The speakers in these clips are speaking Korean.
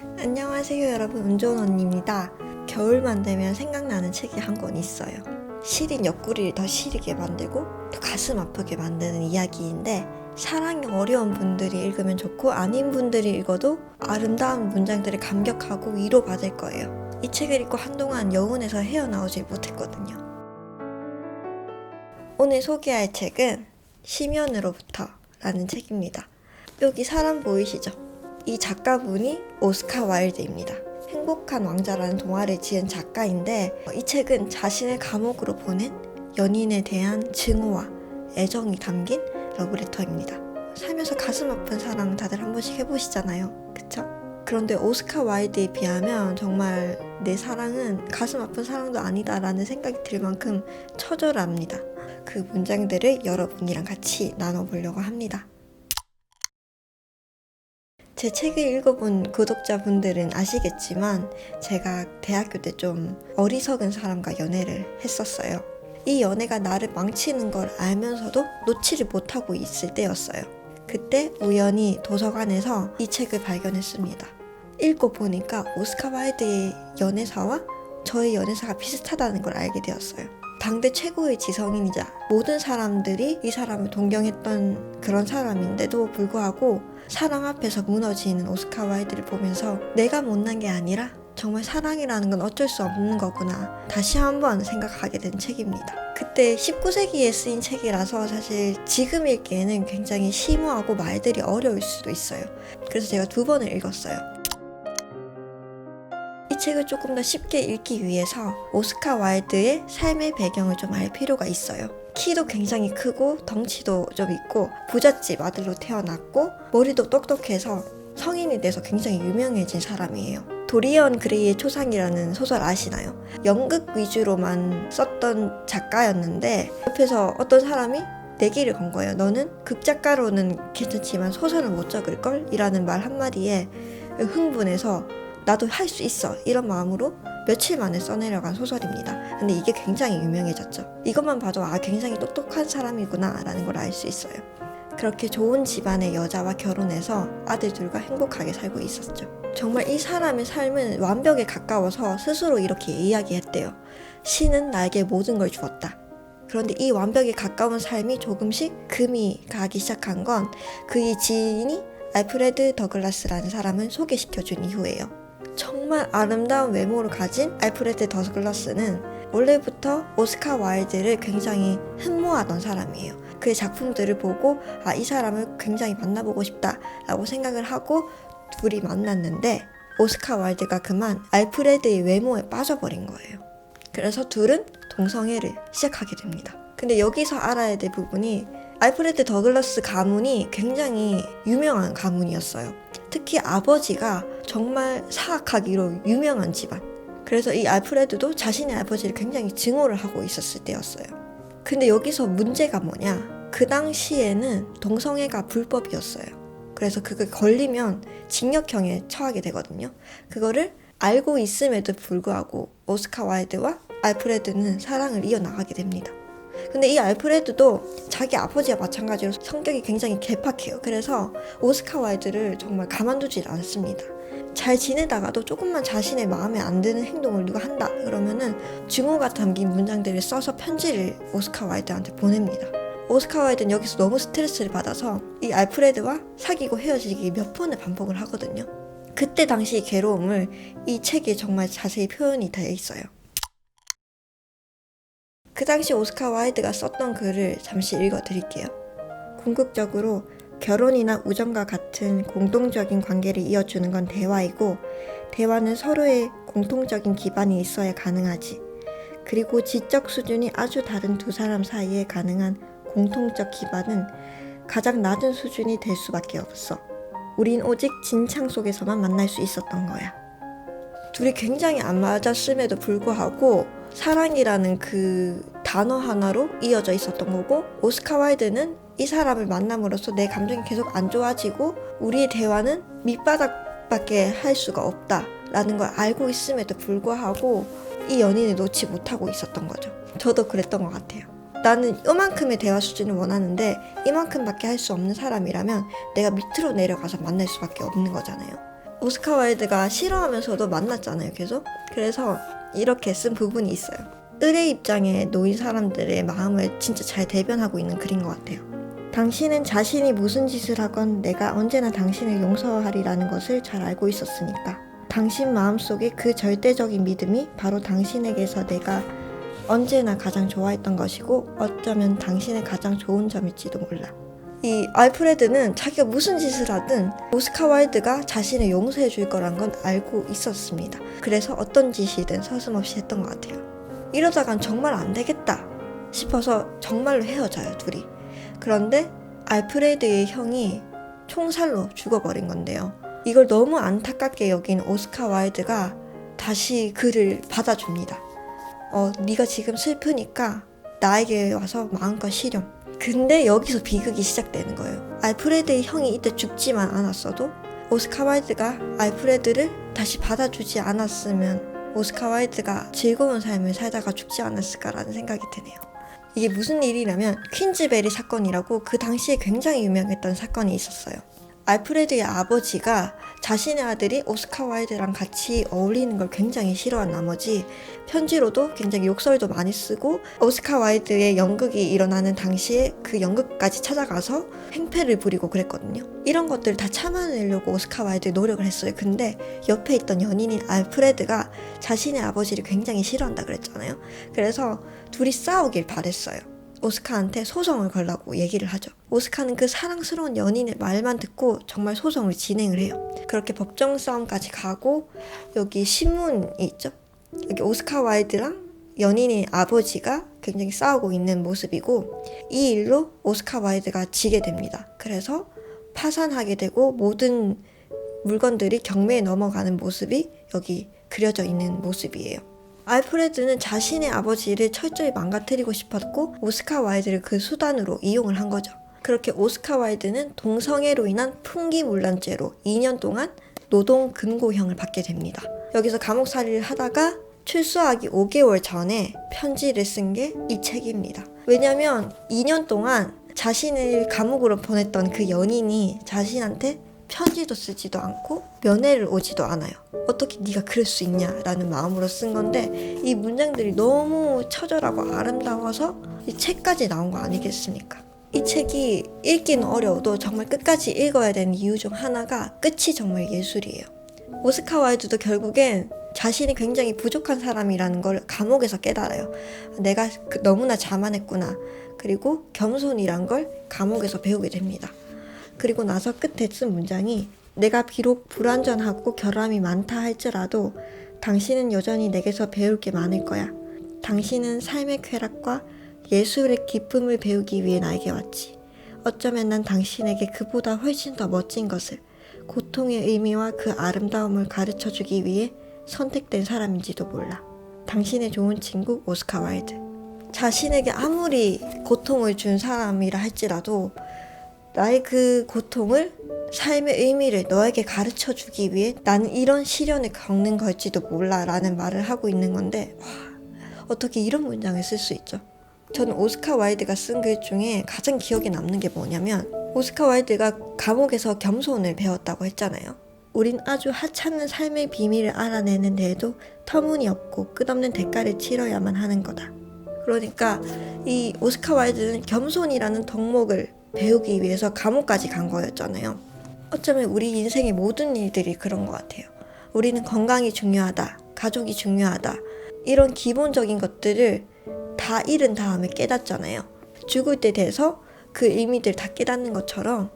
안녕하세요 여러분, 은조원 언니입니다. 겨울만 되면 생각나는 책이 한 권 있어요. 시린 옆구리를 더 시리게 만들고 더 가슴 아프게 만드는 이야기인데, 사랑이 어려운 분들이 읽으면 좋고 아닌 분들이 읽어도 아름다운 문장들을 감격하고 위로받을 거예요. 이 책을 읽고 한동안 여운에서 헤어나오질 못했거든요. 오늘 소개할 책은 심연으로부터 라는 책입니다. 여기 사람 보이시죠? 이 작가분이 오스카 와일드입니다. 행복한 왕자라는 동화를 지은 작가인데, 이 책은 자신을 감옥으로 보낸 연인에 대한 증오와 애정이 담긴 러브레터입니다. 살면서 가슴 아픈 사랑 다들 한 번씩 해보시잖아요, 그쵸? 그런데 오스카 와일드에 비하면 정말 내 사랑은 가슴 아픈 사랑도 아니다 라는 생각이 들 만큼 처절합니다. 그 문장들을 여러분이랑 같이 나눠보려고 합니다. 제 책을 읽어본 구독자분들은 아시겠지만, 제가 대학교 때 좀 어리석은 사람과 연애를 했었어요. 이 연애가 나를 망치는 걸 알면서도 놓지를 못하고 있을 때였어요. 그때 우연히 도서관에서 이 책을 발견했습니다. 읽고 보니까 오스카 와일드의 연애사와 저의 연애사가 비슷하다는 걸 알게 되었어요. 당대 최고의 지성인이자 모든 사람들이 이 사람을 동경했던 그런 사람인데도 불구하고 사랑 앞에서 무너지는 오스카 와일드를 보면서 내가 못난 게 아니라 정말 사랑이라는 건 어쩔 수 없는 거구나 다시 한번 생각하게 된 책입니다. 그때 19세기에 쓰인 책이라서 사실 지금 읽기에는 굉장히 심오하고 말들이 어려울 수도 있어요. 그래서 제가 2번을 읽었어요. 이 책을 조금 더 쉽게 읽기 위해서 오스카 와일드의 삶의 배경을 좀 알 필요가 있어요. 키도 굉장히 크고 덩치도 좀 있고 부잣집 아들로 태어났고 머리도 똑똑해서 성인이 돼서 굉장히 유명해진 사람이에요. 도리언 그레이의 초상이라는 소설 아시나요? 연극 위주로만 썼던 작가였는데 옆에서 어떤 사람이 내기를 건 거예요. 너는 극작가로는 괜찮지만 소설은 못 적을걸? 이라는 말 한마디에 흥분해서 나도 할 수 있어 이런 마음으로 며칠 만에 써내려간 소설입니다. 근데 이게 굉장히 유명해졌죠. 이것만 봐도 굉장히 똑똑한 사람이구나 라는 걸 알 수 있어요. 그렇게 좋은 집안의 여자와 결혼해서 아들 둘과 행복하게 살고 있었죠. 정말 이 사람의 삶은 완벽에 가까워서 스스로 이렇게 이야기했대요. 신은 나에게 모든 걸 주었다. 그런데 이 완벽에 가까운 삶이 조금씩 금이 가기 시작한 건 그의 지인이 알프레드 더글라스라는 사람을 소개시켜준 이후예요. 정말 아름다운 외모를 가진 알프레드 더글라스는 원래부터 오스카 와일드를 굉장히 흠모하던 사람이에요. 그의 작품들을 보고 이 사람을 굉장히 만나보고 싶다 라고 생각을 하고 둘이 만났는데, 오스카 와일드가 그만 알프레드의 외모에 빠져버린 거예요. 그래서 둘은 동성애를 시작하게 됩니다. 근데 여기서 알아야 될 부분이, 알프레드 더글라스 가문이 굉장히 유명한 가문이었어요. 특히 아버지가 정말 사악하기로 유명한 집안. 그래서 이 알프레드도 자신의 아버지를 굉장히 증오를 하고 있었을 때였어요. 근데 여기서 문제가 뭐냐? 그 당시에는 동성애가 불법이었어요. 그래서 그게 걸리면 징역형에 처하게 되거든요. 그거를 알고 있음에도 불구하고 오스카 와일드와 알프레드는 사랑을 이어나가게 됩니다. 근데 이 알프레드도 자기 아버지와 마찬가지로 성격이 굉장히 괴팍해요. 그래서 오스카 와일드를 정말 가만두질 않습니다. 잘 지내다가도 조금만 자신의 마음에 안 드는 행동을 누가 한다 그러면은 증오가 담긴 문장들을 써서 편지를 오스카 와일드한테 보냅니다. 오스카 와일드는 여기서 너무 스트레스를 받아서 이 알프레드와 사귀고 헤어지기 몇 번을 반복을 하거든요. 그때 당시 괴로움을 이 책에 정말 자세히 표현이 되어 있어요. 그 당시 오스카 와일드가 썼던 글을 잠시 읽어드릴게요. 궁극적으로 결혼이나 우정과 같은 공동적인 관계를 이어주는 건 대화이고, 대화는 서로의 공통적인 기반이 있어야 가능하지. 그리고 지적 수준이 아주 다른 두 사람 사이에 가능한 공통적 기반은 가장 낮은 수준이 될 수밖에 없어. 우린 오직 진창 속에서만 만날 수 있었던 거야. 둘이 굉장히 안 맞았음에도 불구하고 사랑이라는 그 단어 하나로 이어져 있었던 거고, 오스카 와일드는 이 사람을 만남으로써 내 감정이 계속 안 좋아지고 우리의 대화는 밑바닥밖에 할 수가 없다 라는 걸 알고 있음에도 불구하고 이 연인을 놓지 못하고 있었던 거죠. 저도 그랬던 것 같아요. 나는 이만큼의 대화 수준을 원하는데 이만큼밖에 할 수 없는 사람이라면 내가 밑으로 내려가서 만날 수밖에 없는 거잖아요. 오스카 와일드가 싫어하면서도 만났잖아요, 계속. 그래서 이렇게 쓴 부분이 있어요. 을의 입장에 놓인 사람들의 마음을 진짜 잘 대변하고 있는 글인 것 같아요. 당신은 자신이 무슨 짓을 하건 내가 언제나 당신을 용서하리라는 것을 잘 알고 있었으니까. 당신 마음속에 그 절대적인 믿음이 바로 당신에게서 내가 언제나 가장 좋아했던 것이고 어쩌면 당신의 가장 좋은 점일지도 몰라. 이 알프레드는 자기가 무슨 짓을 하든 오스카 와일드가 자신을 용서해 줄 거란 건 알고 있었습니다. 그래서 어떤 짓이든 서슴없이 했던 것 같아요. 이러다간 정말 안 되겠다 싶어서 정말로 헤어져요, 둘이. 그런데 알프레드의 형이 총살로 죽어버린 건데요. 이걸 너무 안타깝게 여긴 오스카 와일드가 다시 그를 받아줍니다. 네가 지금 슬프니까 나에게 와서 마음껏 쉬렴. 근데 여기서 비극이 시작되는 거예요. 알프레드의 형이 이때 죽지만 않았어도 오스카 와일드가 알프레드를 다시 받아주지 않았으면 오스카 와일드가 즐거운 삶을 살다가 죽지 않았을까라는 생각이 드네요. 이게 무슨 일이냐면 퀸즈베리 사건이라고 그 당시에 굉장히 유명했던 사건이 있었어요. 알프레드의 아버지가 자신의 아들이 오스카 와일드랑 같이 어울리는 걸 굉장히 싫어한 나머지 편지로도 굉장히 욕설도 많이 쓰고 오스카 와일드의 연극이 일어나는 당시에 그 연극까지 찾아가서 행패를 부리고 그랬거든요. 이런 것들을 다 참아내려고 오스카 와일드 노력을 했어요. 근데 옆에 있던 연인인 알프레드가 자신의 아버지를 굉장히 싫어한다 그랬잖아요. 그래서 둘이 싸우길 바랬어요. 오스카한테 소송을 걸라고 얘기를 하죠. 오스카는 그 사랑스러운 연인의 말만 듣고 정말 소송을 진행을 해요. 그렇게 법정 싸움까지 가고 여기 신문이 있죠. 여기 오스카 와일드랑 연인의 아버지가 굉장히 싸우고 있는 모습이고 이 일로 오스카 와일드가 지게 됩니다. 그래서 파산하게 되고 모든 물건들이 경매에 넘어가는 모습이 여기 그려져 있는 모습이에요. 알프레드는 자신의 아버지를 철저히 망가뜨리고 싶었고 오스카 와일드를 그 수단으로 이용을 한 거죠. 그렇게 오스카 와일드는 동성애로 인한 풍기문란죄로 2년 동안 노동 금고형을 받게 됩니다. 여기서 감옥살이를 하다가 출소하기 5개월 전에 편지를 쓴 게 이 책입니다. 왜냐면 2년 동안 자신을 감옥으로 보냈던 그 연인이 자신한테 편지도 쓰지도 않고 면회를 오지도 않아요. 어떻게 네가 그럴 수 있냐라는 마음으로 쓴 건데 이 문장들이 너무 처절하고 아름다워서 이 책까지 나온 거 아니겠습니까? 이 책이 읽기는 어려워도 정말 끝까지 읽어야 되는 이유 중 하나가 끝이 정말 예술이에요. 오스카 와일드도 결국엔 자신이 굉장히 부족한 사람이라는 걸 감옥에서 깨달아요. 내가 너무나 자만했구나. 그리고 겸손이란 걸 감옥에서 배우게 됩니다. 그리고 나서 끝에 쓴 문장이 내가 비록 불완전하고 결함이 많다 할지라도 당신은 여전히 내게서 배울 게 많을 거야. 당신은 삶의 쾌락과 예술의 기쁨을 배우기 위해 나에게 왔지. 어쩌면 난 당신에게 그보다 훨씬 더 멋진 것을, 고통의 의미와 그 아름다움을 가르쳐주기 위해 선택된 사람인지도 몰라. 당신의 좋은 친구 오스카 와일드. 자신에게 아무리 고통을 준 사람이라 할지라도 나의 그 고통을 삶의 의미를 너에게 가르쳐주기 위해 나는 이런 시련을 겪는 걸지도 몰라 라는 말을 하고 있는 건데 와, 어떻게 이런 문장을 쓸 수 있죠? 저는 오스카 와일드가 쓴 글 중에 가장 기억에 남는 게 뭐냐면 오스카 와일드가 감옥에서 겸손을 배웠다고 했잖아요. 우린 아주 하찮은 삶의 비밀을 알아내는 데에도 터무니없고 끝없는 대가를 치러야만 하는 거다. 그러니까 이 오스카 와일드는 겸손이라는 덕목을 배우기 위해서 감옥까지 간 거였잖아요. 어쩌면 우리 인생의 모든 일들이 그런 것 같아요. 우리는 건강이 중요하다, 가족이 중요하다, 이런 기본적인 것들을 다 잃은 다음에 깨닫잖아요. 죽을 때 돼서 그 의미들 다 깨닫는 것처럼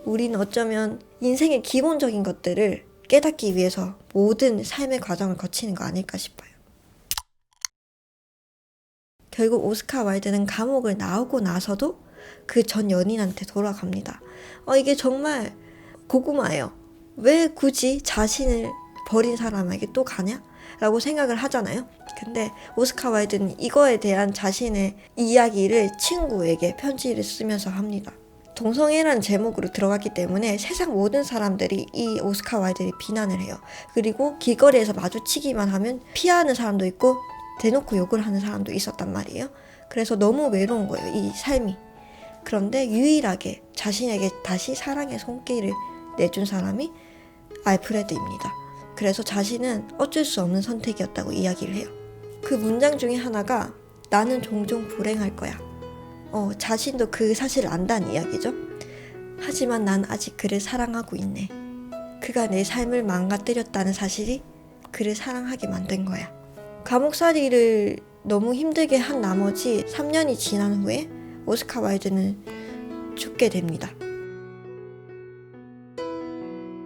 우리는 어쩌면 인생의 기본적인 것들을 깨닫기 위해서 모든 삶의 과정을 거치는 거 아닐까 싶어요. 결국 오스카 와일드는 감옥을 나오고 나서도 그 전 연인한테 돌아갑니다. 이게 정말 고구마예요. 왜 굳이 자신을 버린 사람에게 또 가냐? 라고 생각을 하잖아요. 근데 오스카 와일드는 이거에 대한 자신의 이야기를 친구에게 편지를 쓰면서 합니다. 동성애라는 제목으로 들어갔기 때문에 세상 모든 사람들이 이 오스카 와일드를 비난을 해요. 그리고 길거리에서 마주치기만 하면 피하는 사람도 있고 대놓고 욕을 하는 사람도 있었단 말이에요. 그래서 너무 외로운 거예요, 이 삶이. 그런데 유일하게 자신에게 다시 사랑의 손길을 내준 사람이 알프레드입니다. 그래서 자신은 어쩔 수 없는 선택이었다고 이야기를 해요. 그 문장 중에 하나가 나는 종종 불행할 거야. 자신도 그 사실을 안다는 이야기죠. 하지만 난 아직 그를 사랑하고 있네. 그가 내 삶을 망가뜨렸다는 사실이 그를 사랑하게 만든 거야. 감옥살이를 너무 힘들게 한 나머지 3년이 지난 후에 오스카 와일드는 죽게 됩니다.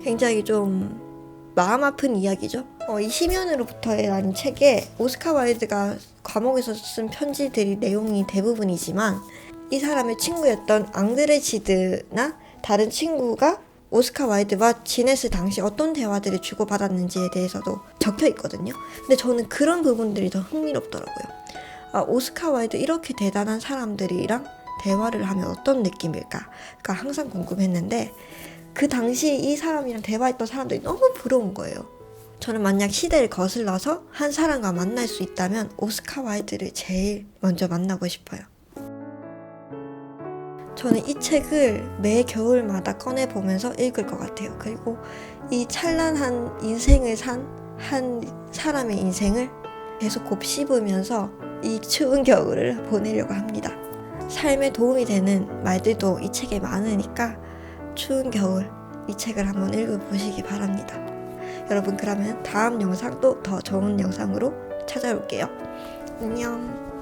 굉장히 좀 마음 아픈 이야기죠. 이 심연으로부터라는 책에 오스카 와일드가 감옥에서 쓴 편지들이 내용이 대부분이지만 이 사람의 친구였던 앙드레지드나 다른 친구가 오스카 와일드와 지냈을 당시 어떤 대화들을 주고받았는지에 대해서도 적혀 있거든요. 근데 저는 그런 부분들이 더 흥미롭더라고요. 오스카 와일드 이렇게 대단한 사람들이랑 대화를 하면 어떤 느낌일까가 항상 궁금했는데 그 당시 이 사람이랑 대화했던 사람들이 너무 부러운 거예요. 저는 만약 시대를 거슬러서 한 사람과 만날 수 있다면 오스카 와일드를 제일 먼저 만나고 싶어요. 저는 이 책을 매 겨울마다 꺼내보면서 읽을 것 같아요. 그리고 이 찬란한 인생을 산 한 사람의 인생을 계속 곱씹으면서 이 추운 겨울을 보내려고 합니다. 삶에 도움이 되는 말들도 이 책에 많으니까 추운 겨울 이 책을 한번 읽어보시기 바랍니다. 여러분, 그러면 다음 영상도 더 좋은 영상으로 찾아올게요. 안녕.